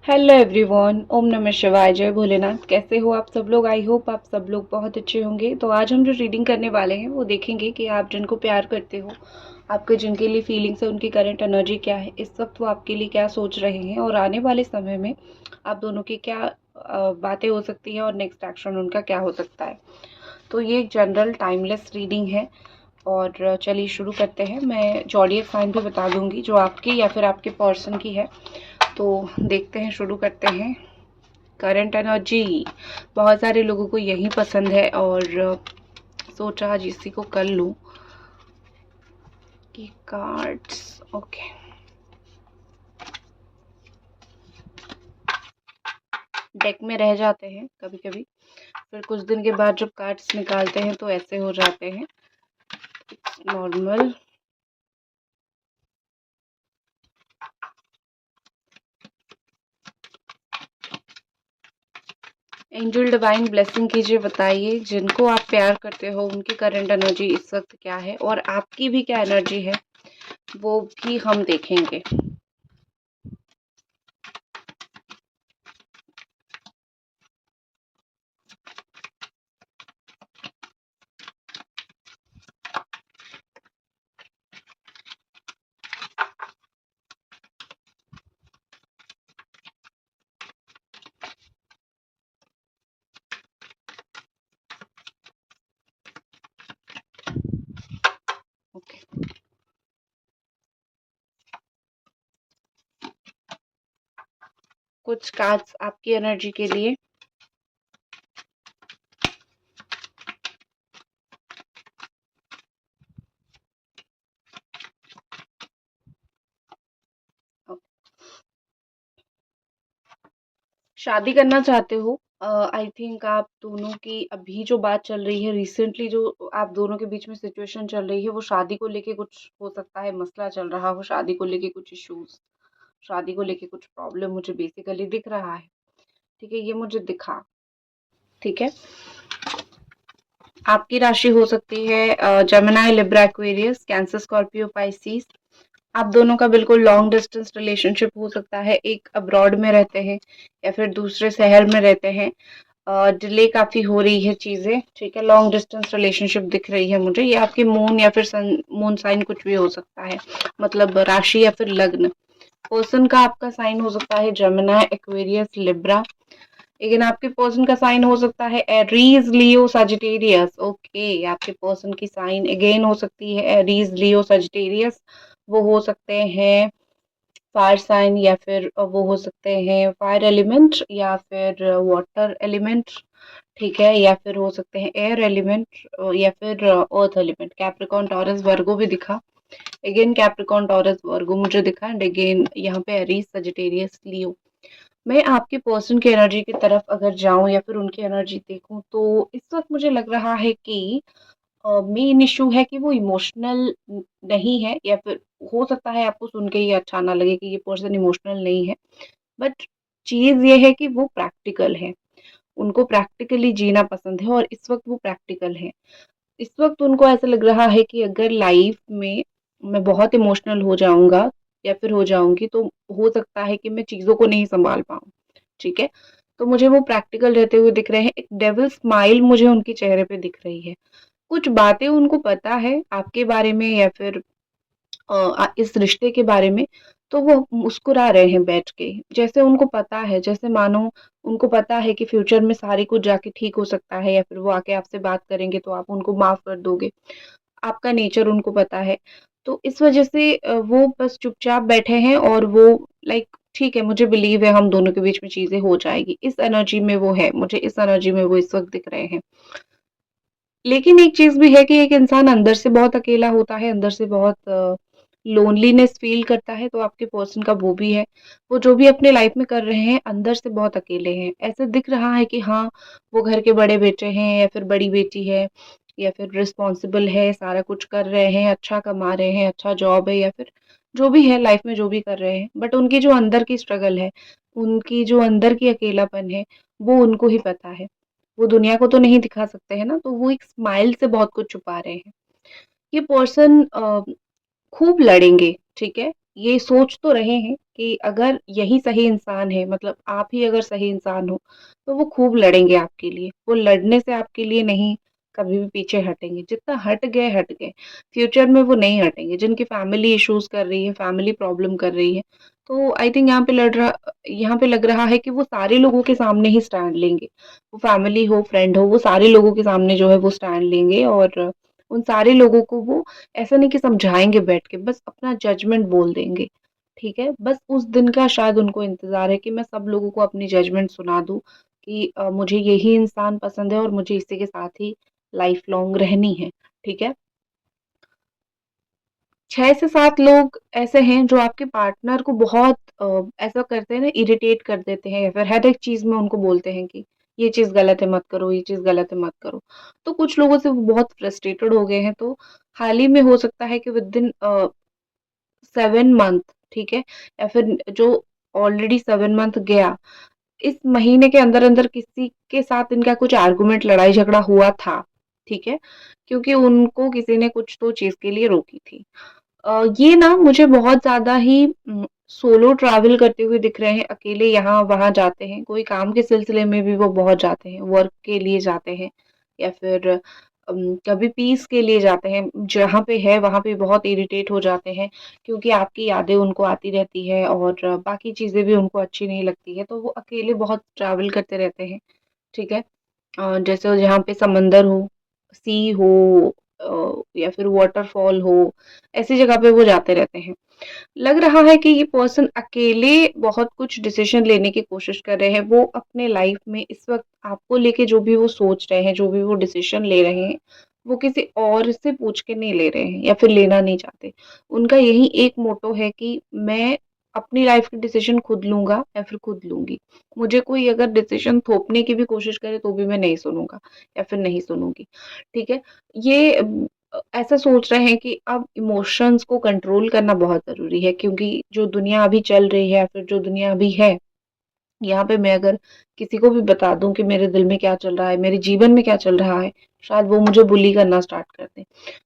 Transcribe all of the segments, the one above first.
Hello everyone, ओम नमः शिवाय, जय भोलेनाथ। कैसे हो आप सब लोग? आई होप आप सब लोग बहुत अच्छे होंगे। तो आज हम जो रीडिंग करने वाले हैं वो देखेंगे कि आप जिनको प्यार करते हो, आपके जिनके लिए फीलिंग्स है, उनकी करंट एनर्जी क्या है, इस वक्त वो आपके लिए क्या सोच रहे हैं और आने वाले समय में आप दोनों की क्या बातें हो सकती है और नेक्स्ट एक्शन उनका क्या हो सकता है। तो ये एक जनरल टाइमलेस रीडिंग है और चलिए शुरू करते हैं। मैं जॉडियक साइन भी बता दूंगी जो आपकी या फिर आपके पर्सन की है। तो देखते हैं, शुरू करते हैं। करंट एनर्जी, बहुत सारे लोगों को यही पसंद है और सोचा आज इसी को कर लूं कि कार्ड्स। ओके, डेक में रह जाते हैं कभी कभी, फिर कुछ दिन के बाद जब कार्ड्स निकालते हैं तो ऐसे हो जाते हैं। नॉर्मल। एंजल डिवाइन ब्लेसिंग कीजिए, बताइए जिनको आप प्यार करते हो उनकी करंट एनर्जी इस वक्त क्या है और आपकी भी क्या एनर्जी है वो भी हम देखेंगे। ओके, कुछ कार्ड्स आपकी एनर्जी के लिए। शादी करना चाहते हो? आई थिंक आप दोनों की अभी जो बात चल रही है, रिसेंटली जो आप दोनों के बीच में सिचुएशन चल रही है, वो शादी को लेके कुछ हो सकता है, मसला चल रहा हो, शादी को लेके कुछ इश्यूज, शादी को लेके कुछ प्रॉब्लम मुझे बेसिकली दिख रहा है। ठीक है, ये मुझे दिखा। ठीक है, आपकी राशि हो सकती है Gemini, Libra, Aquarius, cancer, Scorpio, Pisces. आप दोनों का बिल्कुल लॉन्ग डिस्टेंस रिलेशनशिप हो सकता है, एक अब्रॉड में रहते हैं या फिर दूसरे शहर में रहते हैं। डिले काफी हो रही है चीजें। ठीक है, लॉन्ग डिस्टेंस रिलेशनशिप दिख रही है मुझे। ये आपकी मून या फिर सन, मून साइन कुछ भी हो सकता है, मतलब राशि या फिर लग्न। पर्सन का आपका साइन हो सकता है जेमिनी, एक्वेरियस, लिब्रा। लेकिन आपके पर्सन का साइन हो सकता है एरीज, लियो, सजिटेरियस। ओके, आपके पर्सन की साइन अगेन हो सकती है एरीज, लियो, सजिटेरियस। वो हो सकते हैं फायर साइन या फिर वो हो सकते हैं फायर एलिमेंट या फिर वाटर एलिमेंट। ठीक है, या फिर हो सकते हैं एयर एलिमेंट या फिर अर्थ एलिमेंट। कैप्रिकॉन, टॉरस, वर्गो भी दिखा। अगेन कैप्रिकॉन, टॉरस, वर्गो मुझे दिखा एंड अगेन यहाँ पे एरीज, सजिटेरियस, लियो। मैं आपके पर्सन की एनर्जी की तरफ अगर जाऊं या फिर उनकी एनर्जी देखूं तो इस वक्त मुझे लग रहा है कि मेन इशू है कि वो इमोशनल नहीं है, या फिर हो सकता है आपको सुन के ये अच्छा ना लगे कि ये पर्सन इमोशनल नहीं है, बट चीज ये है कि वो प्रैक्टिकल है। उनको प्रैक्टिकली जीना पसंद है और इस वक्त वो प्रैक्टिकल है। इस वक्त उनको ऐसा लग रहा है कि अगर लाइफ में मैं बहुत इमोशनल हो जाऊंगा या फिर हो जाऊंगी तो हो सकता है कि मैं चीजों को नहीं संभाल पाऊं। ठीक है, तो मुझे वो प्रैक्टिकल रहते हुए दिख रहे हैं। एक डेविल स्माइल मुझे उनके चेहरे पे दिख रही है। कुछ बातें उनको पता है आपके बारे में या फिर इस रिश्ते के बारे में, तो वो मुस्कुरा रहे हैं बैठ के, जैसे उनको पता है, जैसे मानो उनको पता है कि फ्यूचर में सारी कुछ जाके ठीक हो सकता है या फिर वो आके आपसे बात करेंगे तो आप उनको माफ कर दोगे। आपका नेचर उनको पता है। तो इस वजह से वो बस चुपचाप बैठे हैं और वो लाइक ठीक है, मुझे बिलीव है हम दोनों के बीच में चीजें हो जाएगी। इस एनर्जी में वो है, मुझे इस एनर्जी में वो इस वक्त दिख रहे हैं। लेकिन एक चीज भी है कि एक इंसान अंदर से बहुत अकेला होता है, अंदर से बहुत लोनलीनेस फील करता है, तो आपके पर्सन का वो भी है। वो जो भी अपने लाइफ में कर रहे हैं अंदर से बहुत अकेले हैं। ऐसे दिख रहा है कि हाँ, वो घर के बड़े बेटे हैं या फिर बड़ी बेटी है या फिर रिस्पॉन्सिबल है, सारा कुछ कर रहे हैं, अच्छा कमा रहे हैं, अच्छा जॉब है या फिर जो भी है लाइफ में जो भी कर रहे हैं, बट उनकी जो अंदर की स्ट्रगल है, उनकी जो अंदर की अकेलापन है, वो उनको ही पता है। वो दुनिया को तो नहीं दिखा सकते हैं ना, तो वो एक स्माइल से बहुत कुछ छुपा रहे हैं। ये पर्सन खूब लड़ेंगे। ठीक है, ये सोच तो रहे हैं कि अगर यही सही इंसान है, मतलब आप ही अगर सही इंसान हो, तो वो खूब लड़ेंगे आपके लिए। वो लड़ने से आपके लिए नहीं कभी भी पीछे हटेंगे। जितना हट गए, हट गए। फ्यूचर में वो नहीं हटेंगे। जिनकी फैमिली इश्यूज़ कर रही है, फैमिली प्रॉब्लम कर रही है, तो आई थिंक यहाँ पे लग रहा है कि वो सारे लोगों के सामने ही स्टैंड लेंगे। वो फैमिली हो, फ्रेंड हो, वो सारे लोगों के सामने जो है वो स्टैंड लेंगे और उन सारे लोगों को वो ऐसा नहीं कि समझाएँगे बैठ के, बस अपना जजमेंट बोल देंगे, ठीक है? बस उस दिन का शायद उनको इंतज़ार है कि मैं सब लोगों को अपनी जजमेंट सुना दूँ कि मुझे यही इंसान पसंद है और मुझे इसी के साथ ही लाइफ़ लॉन्ग रहनी है, ठीक है? 6 से 7 लोग ऐसे हैं जो आपके पार्टनर को बहुत ऐसा करते हैं ना, इरिटेट कर देते हैं या फिर हर एक चीज़ में उनको बोलते हैं कि ये चीज़ गलत है मत करो, ये चीज़ गलत है मत करो। तो कुछ लोगों से वो बहुत फ्रस्ट्रेटेड हो गए हैं, तो हाल ही में हो सकता है कि विदिन 7 मंथ, ठीक है? या फिर जो ऑलरेडी 7 मंथ गया, इस महीने के अंदर-अंदर किसी के साथ इनका कुछ आर्गुमेंट, लड़ाई-झगड़ा हुआ था, ठीक है? क्योंकि उनको किसी ने कुछ तो चीज़ के लिए रोकी थी। ये ना मुझे बहुत ज़्यादा ही सोलो ट्रैवल करते हुए दिख रहे हैं, अकेले यहाँ-वहाँ जाते हैं, कोई काम के सिलसिले में भी वो बहुत जाते हैं, वर्क के लिए जाते हैं या फिर कभी पीस के लिए जाते हैं, जहाँ पे है वहाँ पे बहुत इरिटेट हो जाते हैं क्योंकि आपकी यादें उनको आती रहती है और बाकी चीज़ें भी उनको अच्छी नहीं लगती है, तो वो अकेले बहुत ट्रैवल करते रहते हैं, ठीक है? जैसे जहाँ पे समंदर हो, सी हो या फिर वाटरफॉल हो, ऐसी जगह पे वो जाते रहते हैं। लग रहा है कि ये पर्सन अकेले बहुत कुछ डिसीजन लेने की कोशिश कर रहे हैं। वो अपने लाइफ में इस वक़्त आपको लेके जो भी वो सोच रहे हैं, जो भी वो डिसीजन ले रहे हैं, वो किसी और से पूछ के नहीं ले रहे हैं या फिर लेना नहीं चाहते। उनका यही एक मोटो है कि मैं अपनी लाइफ के डिसीजन खुद लूँगा या फिर खुद लूँगी। मुझे कोई अगर डिसीजन थोपने की भी कोशिश करे तो भी मैं नहीं सुनूँगा या फिर नहीं सुनूँगी। ठीक है? ये ऐसा सोच रहे हैं कि अब इमोशंस को कंट्रोल करना बहुत ज़रूरी है क्योंकि जो दुनिया अभी चल रही है या फिर जो दुनिया अभी है, यहाँ पे मैं अगर किसी को भी बता दूँ कि मेरे दिल में क्या चल रहा है, मेरे जीवन में क्या चल रहा है, शायद वो मुझे बुली करना स्टार्ट कर दें,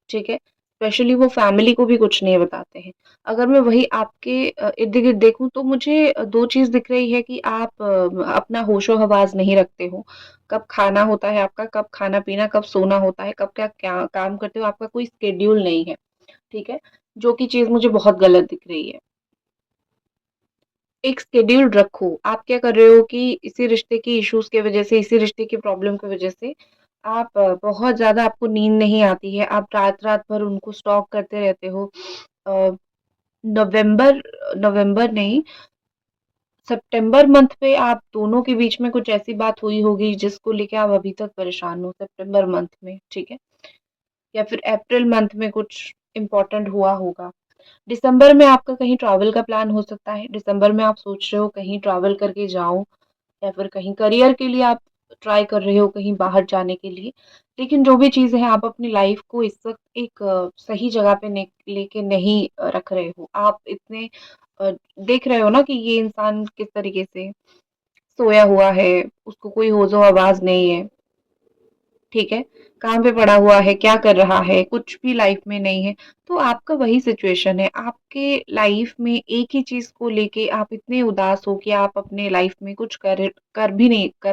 ठीक है? स्पेशली वो फैमिली को भी कुछ नहीं बताते हैं। अगर मैं वही आपके इर्द-गिर्द देखूँ तो मुझे 2 चीज़ दिख रही है कि आप अपना होशो-हवास नहीं रखते हो। कब खाना होता है आपका, कब खाना-पीना, कब सोना होता है, कब क्या क्या काम करते हो, आपका कोई शेड्यूल नहीं है, ठीक है? जो कि चीज़ मुझे बहुत गलत दिख रही है। एक शेड्यूल रखो। आप क्या कर रहे हो कि इसी रिश्ते की इश्यूज़ की वज़ह से, इसी रिश्ते की प्रॉब्लम की वज़ह से आप बहुत ज़्यादा आपको नींद नहीं आती है। आप रात-रात भर उनको स्टॉक करते रहते हो। अ, नवंबर नवंबर नहीं, सितंबर मंथ पे आप दोनों के बीच में कुछ ऐसी बात हुई होगी जिसको लेके आप अभी तक परेशान हो, सितंबर मंथ में, ठीक है? या फिर अप्रैल मंथ में कुछ इम्पोर्टेंट हुआ होगा। दिसंबर में आपका कहीं ट्रैवल का प्लान हो सकता है। दिसंबर में आप सोच रहे हो कहीं ट्रैवल करके जाऊँ या फिर कहीं करियर के लिए आप ट्राई कर रहे हो कहीं बाहर जाने के लिए। लेकिन जो भी चीज़ें हैं आप अपनी लाइफ़ को इस वक़्त एक सही जगह पे लेके नहीं रख रहे हो। आप इतने अ, देख रहे हो ना कि ये इंसान किस तरीके से सोया हुआ है, उसको कोई होशो-हवास नहीं है। ठीक है? कहाँ पे पड़ा हुआ है, क्या कर रहा है, कुछ भी लाइफ में नहीं है। तो आपका वही सिचुएशन है, आपके लाइफ में एक ही चीज़ को लेके आप इतने उदास हो कि आप अपने लाइफ में कुछ कर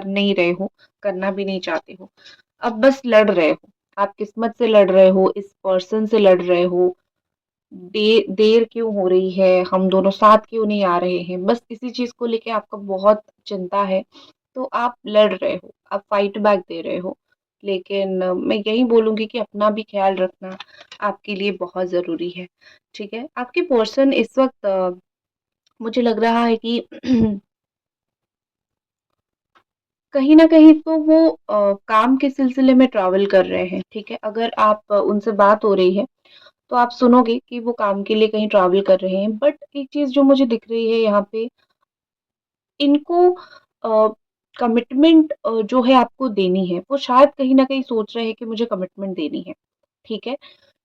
नहीं रहे हो, करना भी नहीं चाहते हो। अब बस लड़ रहे हो, आप किस्मत से लड़ रहे हो, इस पर्सन से लड़ रहे हो, देर क्यों हो रही है, हम दोनों साथ क्यों नहीं आ रहे हैं, बस इसी चीज़ को लेके आपका बहुत चिंता है। तो आप लड़ रहे हो, आप फाइट बैक दे रहे हो। लेकिन मैं यही बोलूँगी कि अपना भी ख़्याल रखना आपके लिए बहुत ज़रूरी है, ठीक है? आपके पर्सन इस वक़्त मुझे लग रहा है कि कहीं न कहीं तो वो काम के सिलसिले में ट्रैवल कर रहे हैं, ठीक है? अगर आप उनसे बात हो रही है, तो आप सुनोगे कि वो काम के लिए कहीं ट्रैवल कर रहे हैं। बट एक चीज़ जो मुझे दिख रही है यहाँ पे, इनको कमिटमेंट जो है आपको देनी है, वो शायद कहीं न कहीं सोच रहे हैं कि मुझे कमिटमेंट देनी है, ठीक है?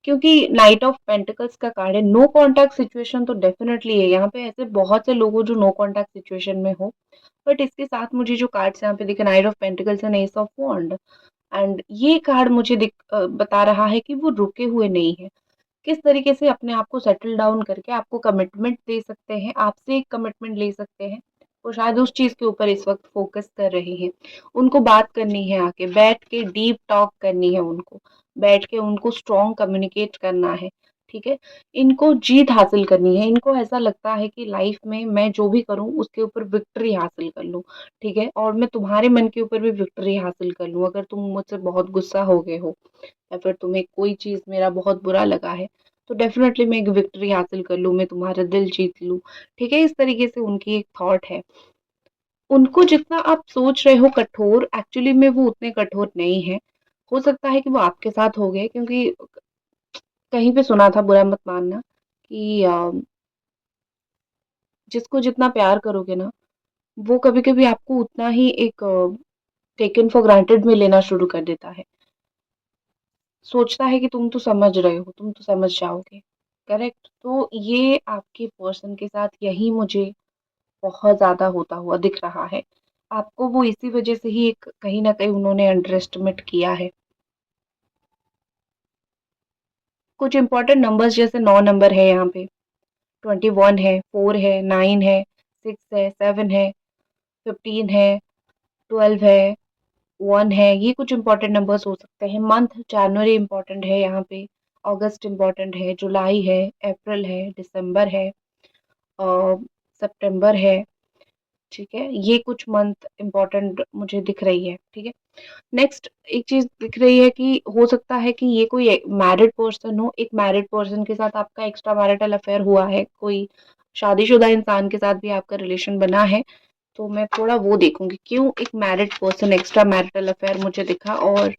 क्योंकि नाइट ऑफ पेंटिकल्स का कार्ड है, नो कॉन्टैक्ट सिचुएशन तो डेफ़िनेटली है, यहाँ पे ऐसे बहुत से लोग हो जो नो कॉन्टैक्ट सिचुएशन में हो, बट इसके साथ मुझे जो कार्ड्स यहाँ पे दिखे, knight of pentacles and ace of wand, and ये कार्ड मुझे बता रहा है कि वो रुके हुए नहीं हैं। किस तरीके से अपने आप को सेटल डाउन करके आपको कमिटमेंट दे सकते हैं, आपसे एक कमिटमेंट ले सकते हैं। वो शायद उस चीज़ के ऊपर इस वक़्त फ़ोकस कर रही हैं। उनको बात करनी है आके, बैठ के डीप टॉक करनी है उनको, बैठ के उनको स्ट्रॉन्ग कम्युनिकेट करना है, ठीक है? इनको जीत हासिल करनी है, इनको ऐसा लगता है कि लाइफ़ में मैं जो भी करूँ उसके ऊपर विक्ट्री हासिल कर लूँ, ठीक है? और मैं तुम्हारे मन के ऊपर भी विक्ट्री हासिल कर लूँ। अगर तुम मुझसे बहुत गुस्सा हो गए हो या फिर तुम्हें कोई चीज़ मेरा बहुत बुरा लगा है, तो डेफ़िनेटली मैं एक विक्ट्री हासिल कर लूँ, मैं तुम्हारा दिल जीत लूँ, ठीक है? इस तरीके से उनकी एक थॉट है। उनको जितना आप सोच रहे हो कठोर, एक्चुअली में वो उतने कठोर नहीं हैं। हो सकता है कि वो आपके साथ हो गए, क्योंकि कहीं पे सुना था, बुरा मत मानना, कि जिसको जितना प्यार करोगे ना, वो कभी-कभी आपको उतना ही एक टेकन फॉर ग्रांटेड में लेना शुरू कर देता है। सोचता है कि तुम तो समझ रहे हो, तुम तो समझ जाओगे, करेक्ट? तो ये आपके पर्सन के साथ यही मुझे बहुत ज़्यादा होता हुआ दिख रहा है। आपको वो इसी वज़ह से ही एक कहीं न कहीं उन्होंने अंडर एस्टिमेट किया है। कुछ इम्पोर्टेंट नंबर्स जैसे 9 नंबर है यहाँ पे, 21 है, 4 है, 9 है, 6 है, 7 है, 15 है, 12 है, 1 है, ये कुछ इम्पोर्टेंट नंबर्स हो सकते हैं। मंथ जनवरी इम्पोर्टेंट है यहाँ पे, अगस्त इम्पोर्टेंट है, जुलाई है, अप्रैल है, दिसंबर है, अ, सितंबर है, ठीक है? ये कुछ मंथ इम्पोर्टेंट मुझे दिख रही है, ठीक है? नेक्स्ट एक चीज़ दिख रही है कि हो सकता है कि ये कोई मैरिड पर्सन हो, एक मैरिड पर्सन के साथ आपका एक्स्ट्रा मैरिटल अफेयर हुआ है, कोई शादीशुदा इंसान के साथ भी आपका रिलेशन बना है, तो मैं थोड़ा वो देखूँगी, क्यों एक married person extra marital affair मुझे दिखा, और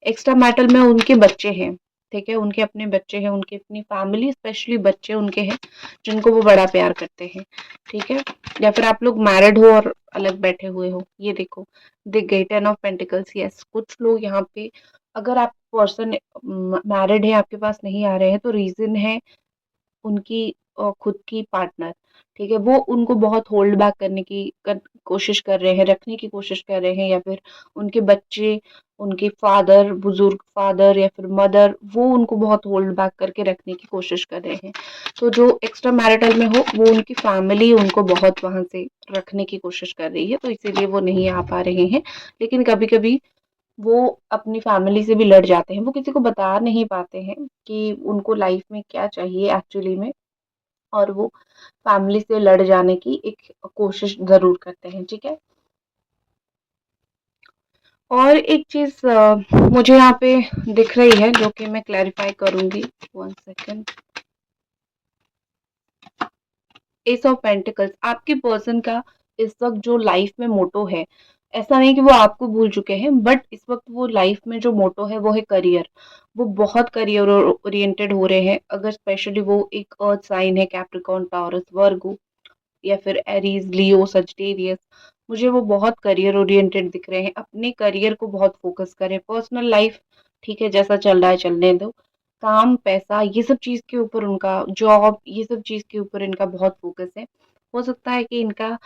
एक्स्ट्रा मैरिटल में उनके बच्चे हैं, ठीक है? उनके अपने बच्चे हैं, उनकी अपनी फैमिली, स्पेशली बच्चे उनके हैं, जिनको वो बड़ा प्यार करते हैं, ठीक है? या फिर आप लोग मैरिड हो और अलग बैठे हुए हो, ये देखो, दिख गई 10 ऑफ पेंटिकल्स। यस, कुछ लोग यहाँ पे, अगर आप पर्सन मैरिड है, आपके पास नहीं आ रहे हैं, तो रीज़न है उनकी खुद की पार्टनर, ठीक है? वो उनको बहुत होल्ड बैक करने की कोशिश कर रहे हैं, रखने की कोशिश कर रहे हैं, या फिर उनके बच्चे, उनके फादर, बुजुर्ग फादर या फिर मदर, वो उनको बहुत होल्ड बैक करके रखने की कोशिश कर रहे हैं। तो जो एक्स्ट्रा मैरिटल में हो, वो उनकी फैमिली उनको बहुत वहाँ से रखने की कोशिश कर रही है, तो इसीलिए वो नहीं आ पा रहे हैं। लेकिन कभी-कभी वो अपनी फैमिली से भी लड़ जाते हैं, वो किसी को बता नहीं पाते हैं कि उनको लाइफ में क्या चाहिए एक्चुअली में, और वो फैमिली से लड़ जाने की एक कोशिश ज़रूर करते हैं, ठीक है? और एक चीज़ मुझे यहाँ पे दिख रही है, जो कि मैं क्लैरिफ़ाई करूँगी। 1 सेकंड। एस ऑफ पेंटिकल्स, आपके पर्सन का इस वक़्त जो लाइफ में मोटो है, ऐसा नहीं कि वो आपको भूल चुके हैं, बट इस वक़्त वो लाइफ में जो मोटो है वो है करियर। वो बहुत करियर ओरिएंटेड हो रहे हैं, अगर स्पेशली वो एक अर्थ साइन है, कैप्रिकॉर्न, टॉरस, वर्गो या फिर एरीज, लियो, सजिटेरियस, मुझे वो बहुत करियर ओरिएंटेड दिख रहे हैं। अपने करियर को बहुत फोकस करें, पर्सनल लाइफ ठीक है, जैसा चल रहा है चलने दो। काम, पैसा, ये सब चीज़ के ऊपर उनका, जॉब, ये सब चीज़ के ऊपर इनका बहुत फोकस है। हो सकता है कि इनका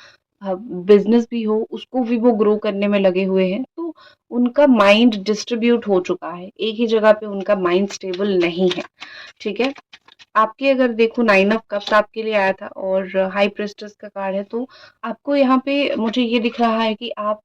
बिजनेस भी हो, उसको भी वो ग्रो करने में लगे हुए हैं। तो उनका माइंड डिस्ट्रीब्यूट हो चुका है, एक ही जगह पे उनका माइंड स्टेबल नहीं है, ठीक है? आपकी अगर देखो 9 ऑफ कप्स आपके लिए आया था और हाई प्रेस्टेस का कार्ड है, तो आपको यहाँ पे मुझे ये दिख रहा है कि आप,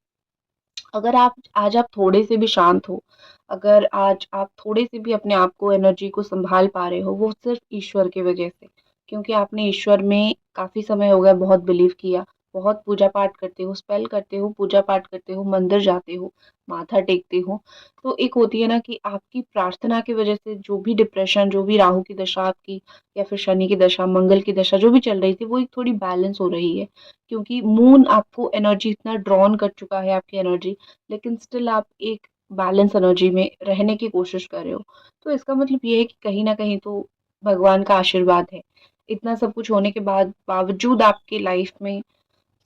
अगर आप आज आप थोड़े से भी शांत हो, अगर आज आप थोड़े से भी अपने आप को, एनर्जी को सँभाल पा रहे हो, वो सिर्फ़ ईश्वर की वज़ह से। क्योंकि आपने ईश्वर में काफ़ी समय हो गया बहुत बिलीव किया, बहुत पूजा-पाठ करते हो, स्पेल करते हो, पूजा-पाठ करते हो, मंदिर जाते हो, माथा टेकते हो। तो एक होती है ना कि आपकी प्रार्थना की वज़ह से जो भी डिप्रेशन, जो भी राहु की दशा आपकी या फिर शनि की दशा, मंगल की दशा जो भी चल रही थी, वो एक थोड़ी बैलेंस हो रही है। क्योंकि मून आपको एनर्जी इतना ड्रॉन कर चुका है, आपकी एनर्जी, लेकिन स्टिल आप एक बैलेंस एनर्जी में रहने की कोशिश कर रहे हो। तो इसका मतलब ये है कि कहीं न कहीं तो भगवान का आशीर्वाद है। इतना सब कुछ होने के बावजूद आपकी लाइफ में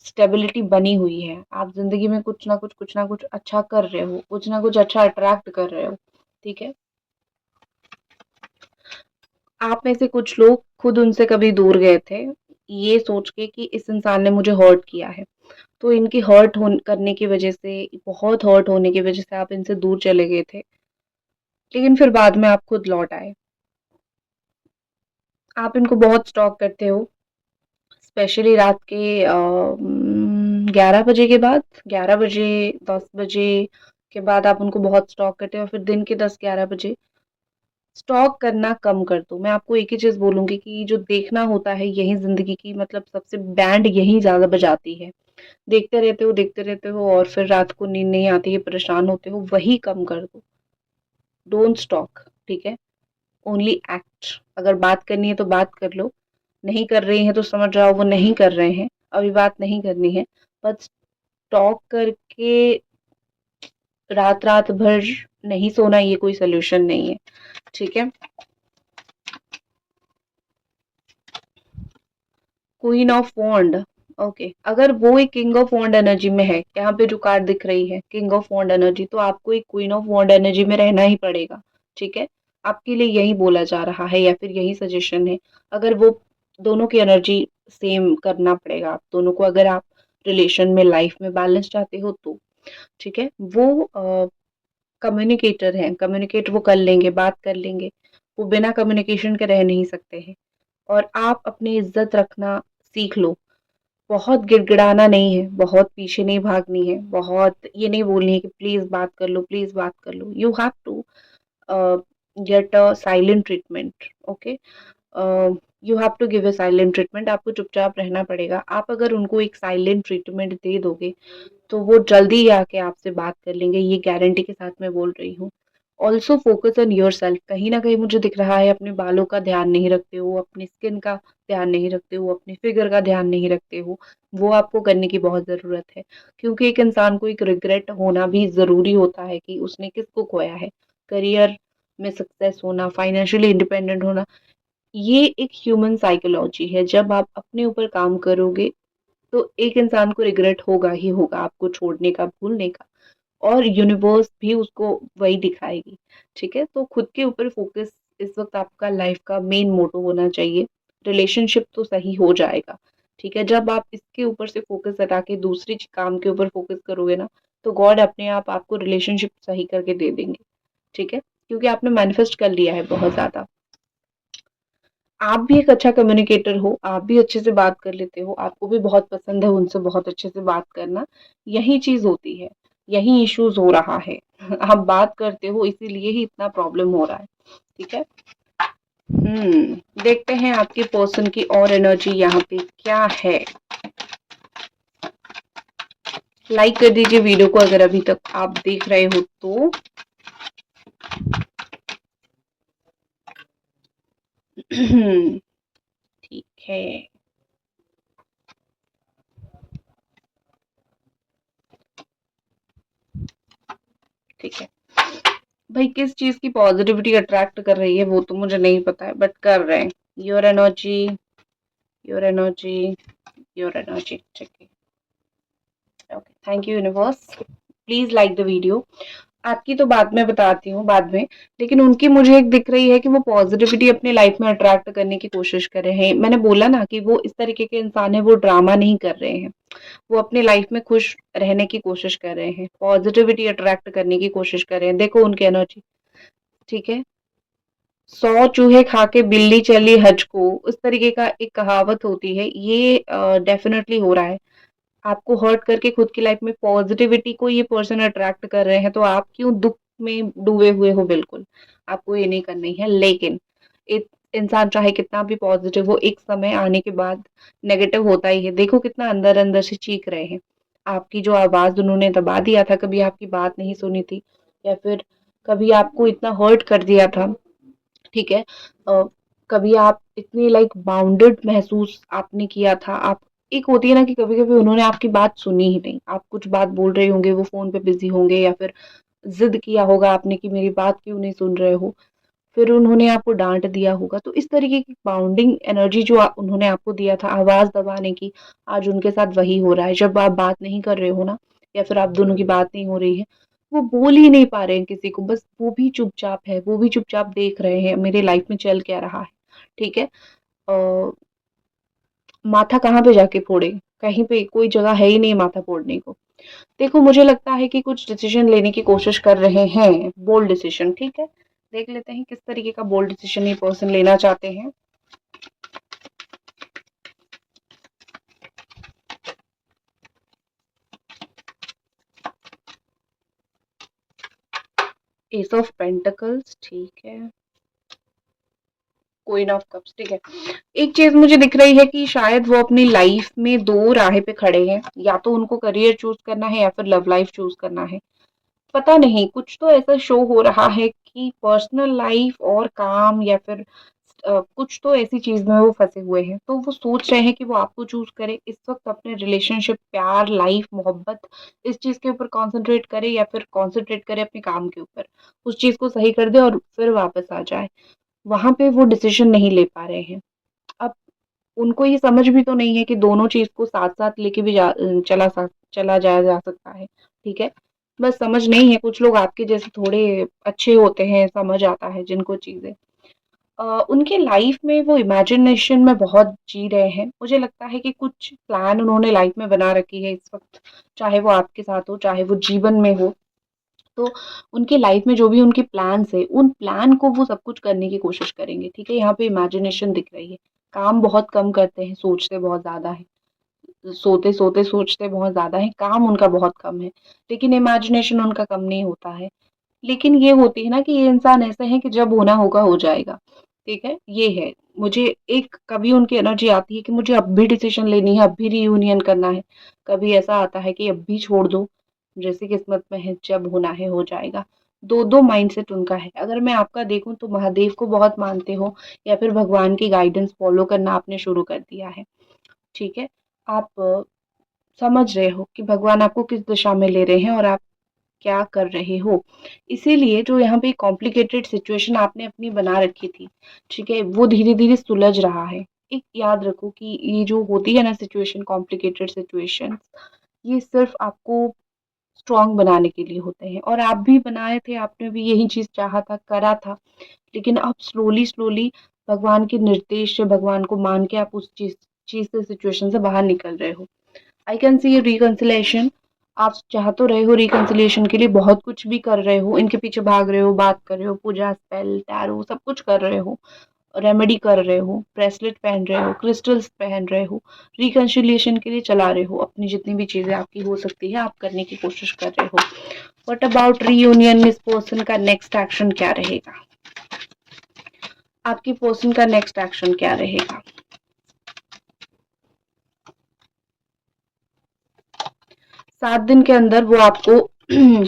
स्टेबिलिटी बनी हुई है। आप ज़िंदगी में कुछ ना कुछ अच्छा कर रहे हो, कुछ ना कुछ अच्छा अट्रैक्ट कर रहे हो, ठीक है? आप में से कुछ लोग खुद उनसे कभी दूर गए थे, ये सोच के कि इस इंसान ने मुझे हर्ट किया है। तो इनकी हर्ट होन करने की वज़ह से, बहुत हर्ट होने की वज़ह से आप इनसे दूर चले गए थे। लेकिन फिर बाद में आप खुद लौट आए। आप इनको बहुत स्टॉक करते हो, स्पेशली रात के 11 बजे के बाद, 11 बजे, 10 बजे के बाद आप उनको बहुत स्टॉक करते हो, और फिर दिन के 10-11 बजे स्टॉक करना कम कर दो। मैं आपको एक ही चीज़ बोलूँगी कि जो देखना होता है यही ज़िंदगी की मतलब सबसे बैंड यही ज़्यादा बजाती है। देखते रहते हो और फिर रात को नींद नहीं आती है, परेशान होते हो, वही कम कर दो। डोंट स्टॉक, ठीक है? Only act. अगर बात करनी है तो बात कर लो, नहीं कर रही हैं तो समझ जाओ वो नहीं कर रहे हैं, अभी बात नहीं करनी है। बट स्टॉक करके रात-रात भर नहीं सोना ये कोई सॉल्यूशन नहीं है, ठीक है? क्वीन ऑफ वॉन्ड, ओके, अगर वो एक किंग ऑफ वॉन्ड एनर्जी में है, यहाँ पे जो कार्ड दिख रही है किंग ऑफ वॉन्ड एनर्जी, तो आपको एक क्वीन ऑफ वॉन्ड एनर्जी में रहना ही पड़ेगा, ठीक है? आपके लिए यही बोला जा रहा है या फिर यही सजेशन है। अगर वो दोनों की एनर्जी सेम करना पड़ेगा आप दोनों को, अगर आप रिलेशन में लाइफ में बैलेंस चाहते हो तो, ठीक है? वो कम्युनिकेटर हैं, कम्युनिकेट वो कर लेंगे, बात कर लेंगे, वो बिना कम्युनिकेशन के रह नहीं सकते हैं। और आप अपनी इज्जत रखना सीख लो। बहुत गिड़गिड़ाना नहीं है, बहुत पीछे नहीं भागनी है, बहुत ये नहीं बोलनी है कि प्लीज बात कर लो, प्लीज बात कर लो। You have to get a silent treatment, okay? You have to give a silent treatment. आपको चुपचाप रहना पड़ेगा। आप अगर उनको एक साइलेंट ट्रीटमेंट दे दोगे तो वो जल्दी ही आके आपसे बात कर लेंगे, ये गारंटी के साथ मैं बोल रही हूँ। Also focus on your self. कहीं ना कहीं मुझे दिख रहा है अपने बालों का ध्यान नहीं रखते हो, अपनी स्किन का ध्यान नहीं रखते हो, अपनी फिगर का ध्यान नहीं रखते हो। वो आपको करने की बहुत ज़रूरत है, क्योंकि एक इंसान को एक रिग्रेट होना भी ज़रूरी होता है कि उसने किसको खोया है। करियर में सक्सेस होना, फाइनेंशियली इंडिपेंडेंट होना, ये एक ह्यूमन साइकोलॉजी है। जब आप अपने ऊपर काम करोगे तो एक इंसान को रिग्रेट होगा ही होगा आपको छोड़ने का, भूलने का, और यूनिवर्स भी उसको वही दिखाएगी, ठीक है? तो खुद के ऊपर फोकस इस वक्त आपका लाइफ का मेन मोटो होना चाहिए। रिलेशनशिप तो सही हो जाएगा, ठीक है? जब आप इसके ऊपर से फोकस हटा के दूसरी काम के ऊपर फोकस करोगे ना, तो गॉड अपने आप आपको रिलेशनशिप सही करके दे देंगे, ठीक है? क्योंकि आपने मैनिफेस्ट कर लिया है बहुत ज्यादा। आप भी एक अच्छा कम्युनिकेटर हो, आप भी अच्छे से बात कर लेते हो, आपको भी बहुत पसंद है उनसे बहुत अच्छे से बात करना। यही चीज़ होती है, यही इश्यूज़ हो रहा है। आप बात करते हो इसीलिए ही इतना प्रॉब्लम हो रहा है, ठीक है? देखते हैं आपके पर्सन की और एनर्जी यहाँ पे क्या है। लाइक कर दीजिए वीडियो को अगर अभी तक आप देख रहे हो तो। ठीक है, ठीक है। भाई किस चीज की पॉजिटिविटी अट्रैक्ट कर रही है वो तो मुझे नहीं पता है, बट कर रहे हैं। Your energy, your energy, your energy, ठीक है। Okay, thank you universe. Please like the video. आपकी तो बाद में बताती हूँ, बाद में। लेकिन उनकी मुझे एक दिख रही है कि वो पॉजिटिविटी अपनी लाइफ में अट्रैक्ट करने की कोशिश कर रहे हैं। मैंने बोला ना कि वो इस तरीके के इंसान है, वो ड्रामा नहीं कर रहे हैं। वो अपनी लाइफ में खुश रहने की कोशिश कर रहे हैं, पॉजिटिविटी अट्रैक्ट करने की कोशिश कर रहे हैं। देखो उनकी एनर्जी, ठीक है? 100 चूहे खा के बिल्ली चली हज को, उस तरीके का एक कहावत होती है। ये डेफिनेटली हो रहा है। आपको हर्ट करके खुद की लाइफ में पॉजिटिविटी को ये पर्सन अट्रैक्ट कर रहे हैं, तो आप क्यों दुख में डूबे हुए हो? बिल्कुल आपको ये नहीं करनी है। लेकिन एक इंसान चाहे कितना भी पॉजिटिव हो, एक समय आने के बाद नेगेटिव होता ही है। देखो कितना अंदर अंदर से चीख रहे हैं। आपकी जो आवाज उन्होंने दबा दिया था, कभी आपकी बात नहीं सुनी थी, या फिर कभी आपको इतना हर्ट कर दिया था, ठीक है? कभी आप इतनी लाइक बाउंडेड महसूस आपने किया था। आप, एक होती है ना कि कभी कभी उन्होंने आपकी बात सुनी ही नहीं। आप कुछ बात बोल रहे होंगे, वो फोन पे बिजी होंगे, या फिर जिद किया होगा आपने कि मेरी बात क्यों नहीं सुन रहे हो, फिर उन्होंने आपको डांट दिया होगा। तो इस तरीके की बाउंडिंग एनर्जी जो उन्होंने आपको दिया था आवाज दबाने की, आज उनके साथ वही हो रहा है। जब आप बात नहीं कर रहे हो ना, या फिर आप दोनों की बात नहीं हो रही है, वो बोल ही नहीं पा रहे हैं किसी को, बस वो भी चुपचाप है, वो भी चुपचाप देख रहे हैं मेरे लाइफ में चल क्या रहा है, ठीक है? अ, माथा कहाँ पे जाके फोड़े? कहीं पे कोई जगह है ही नहीं माथा फोड़ने को। देखो मुझे लगता है कि कुछ डिसीजन लेने की कोशिश कर रहे हैं, बोल्ड डिसीजन, ठीक है? देख लेते हैं किस तरीके का बोल्ड डिसीजन ये पर्सन लेना चाहते हैं। एस ऑफ पेंटिकल्स, ठीक है, क्वीन ऑफ कप्स, ठीक है। एक चीज मुझे दिख रही है कि शायद वो अपनी लाइफ में दो राह पे खड़े हैं, या तो उनको करियर चूज करना है या फिर लव लाइफ चूज करना है। पता नहीं, कुछ तो ऐसा शो हो रहा है कि पर्सनल लाइफ और काम, या फिर कुछ तो ऐसी चीज में वो फंसे हुए हैं, तो वो सोच रहे हैं कि वो आपको चूज करे इस वक्त, अपने रिलेशनशिप, प्यार, लाइफ, मोहब्बत, इस चीज के ऊपर कंसंट्रेट करे या फिर कंसंट्रेट करे अपने काम के ऊपर, उस चीज को सही कर दे और फिर वापस आ जाए। वहां पे वो डिसीजन नहीं ले पा रहे हैं। अब उनको ये समझ भी तो नहीं है कि दोनों चीज को साथ साथ लेके भी चला जाया जा सकता है, ठीक है। बस समझ नहीं है, कुछ लोग आपके जैसे थोड़े अच्छे होते हैं, समझ आता है जिनको चीजें। उनके लाइफ में वो इमेजिनेशन में बहुत जी रहे हैं। मुझे लगता है कि कुछ प्लान उन्होंने लाइफ में बना रखी है इस वक्त, चाहे वो आपके साथ हो चाहे वो जीवन में हो। तो उनकी लाइफ में जो भी उनके प्लान्स है, उन प्लान को वो सब कुछ करने की कोशिश करेंगे, ठीक है। यहाँ पे इमेजिनेशन दिख रही है। काम बहुत कम करते हैं, सोचते बहुत ज्यादा है, सोते सोते सोचते बहुत ज्यादा है, काम उनका बहुत कम है, लेकिन इमेजिनेशन उनका कम नहीं होता है। लेकिन ये होती है ना कि ये इंसान ऐसे हैं कि जब होना होगा हो जाएगा, ठीक है, ये है। मुझे एक कभी उनकी एनर्जी आती है कि मुझे अब भी डिसीजन लेनी है, अब भी रियूनियन करना है। कभी ऐसा आता है कि अब भी छोड़ दो, जैसी किस्मत में है, जब होना है हो जाएगा। दो दो माइंडसेट उनका है। अगर मैं आपका देखूं तो महादेव को बहुत मानते हो, या फिर भगवान की गाइडेंस फॉलो करना आपने शुरू कर दिया है, ठीक है। आप समझ रहे हो कि भगवान आपको किस दिशा में ले रहे हैं और आप क्या कर रहे हो। इसीलिए जो यहाँ पे कॉम्प्लिकेटेड सिचुएशन आपने अपनी बना रखी थी, ठीक है, वो धीरे धीरे सुलझ रहा है। एक याद रखो कि ये जो होती है ना सिचुएशन, कॉम्प्लिकेटेड सिचुएशन, ये सिर्फ आपको स्ट्रांग बनाने के लिए होते हैं, और आप भी बनाए थे, आपने भी यही चीज चाहा था, करा था। लेकिन अब स्लोली स्लोली भगवान के निर्देश से, भगवान को मान के आप उस चीज चीज से, सिचुएशन से बाहर निकल रहे हो। आई कैन सी ये रिकंसिलेशन। आप चाह तो रहे हो रिकंसिलिएशन के लिए, बहुत कुछ भी कर रहे हो, इनके पीछे भाग रहे हो, बात कर रहे हो, पूजा, स्पेल, टैरो, सब कुछ कर रहे हो, रेमेडी कर रहे हो, ब्रेसलेट पहन रहे हो, क्रिस्टल्स पहन रहे हो, रिकंसिलिएशन के लिए चला रहे हो, अपनी जितनी भी चीजें आपकी हो सकती है आप करने की कोशिश कर रहे हो। What about reunion? इस पर्सन का नेक्स्ट एक्शन क्या रहेगा? आपकी पर्सन का नेक्स्ट एक्शन क्या रहेगा? 7 दिन के अंदर वो आपको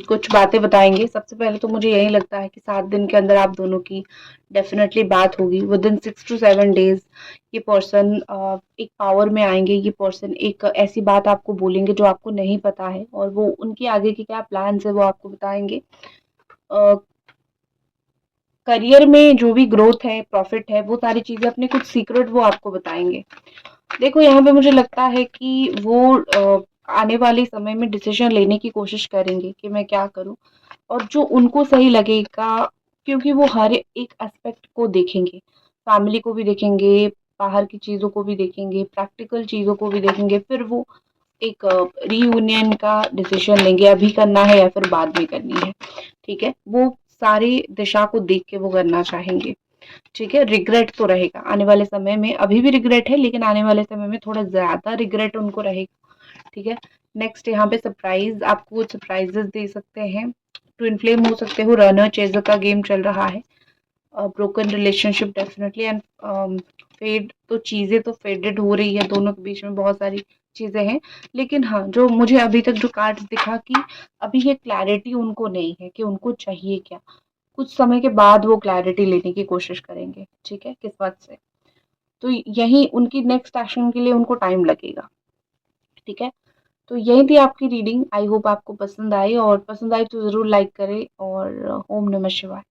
कुछ बातें बताएंगे। सबसे पहले तो मुझे यही लगता है कि 7 दिन के अंदर आप दोनों की डेफिनेटली बात होगी। विद इन 6 to 7 डेज ये पर्सन एक पावर में आएंगे। ये पर्सन एक ऐसी बात आपको बोलेंगे जो आपको नहीं पता है, और वो उनके आगे के क्या प्लान है वो आपको बताएंगे। करियर में जो भी ग्रोथ है, प्रॉफिट है, वो सारी चीजें, अपने कुछ सीक्रेट वो आपको बताएंगे। देखो यहाँ पे मुझे लगता है कि वो आने वाले समय में डिसीजन लेने की कोशिश करेंगे कि मैं क्या करूं, और जो उनको सही लगेगा, क्योंकि वो हर एक एस्पेक्ट को देखेंगे, फैमिली को भी देखेंगे, बाहर की चीजों को भी देखेंगे, प्रैक्टिकल चीजों को भी देखेंगे, फिर वो एक रीयूनियन का डिसीजन लेंगे, अभी करना है या फिर बाद में करनी है, ठीक है। वो सारी दिशा को देख के वो करना चाहेंगे, ठीक है। रिग्रेट तो रहेगा आने वाले समय में, अभी भी रिग्रेट है, लेकिन आने वाले समय में थोड़ा ज्यादा रिग्रेट उनको रहेगा, ठीक है। नेक्स्ट यहाँ पे सरप्राइज, आपको कुछ सरप्राइजेस दे सकते हैं। ट्विन फ्लेम हो सकते हो, रनर चेजर का गेम चल रहा है, broken relationship definitely, and fade, तो चीजें तो फेडेड हो रही है, दोनों के बीच में बहुत सारी चीजें हैं। लेकिन हाँ, जो मुझे अभी तक जो कार्ड्स दिखा कि अभी ये क्लैरिटी उनको नहीं है कि उनको चाहिए क्या। कुछ समय के बाद वो क्लैरिटी लेने की कोशिश करेंगे, ठीक है, किस्मत से। तो यही उनकी नेक्स्ट एक्शन के लिए उनको टाइम लगेगा, ठीक है। तो यही थी आपकी रीडिंग। आई होप आपको पसंद आई, और पसंद आई तो ज़रूर लाइक करें, और ओम नमः शिवाय।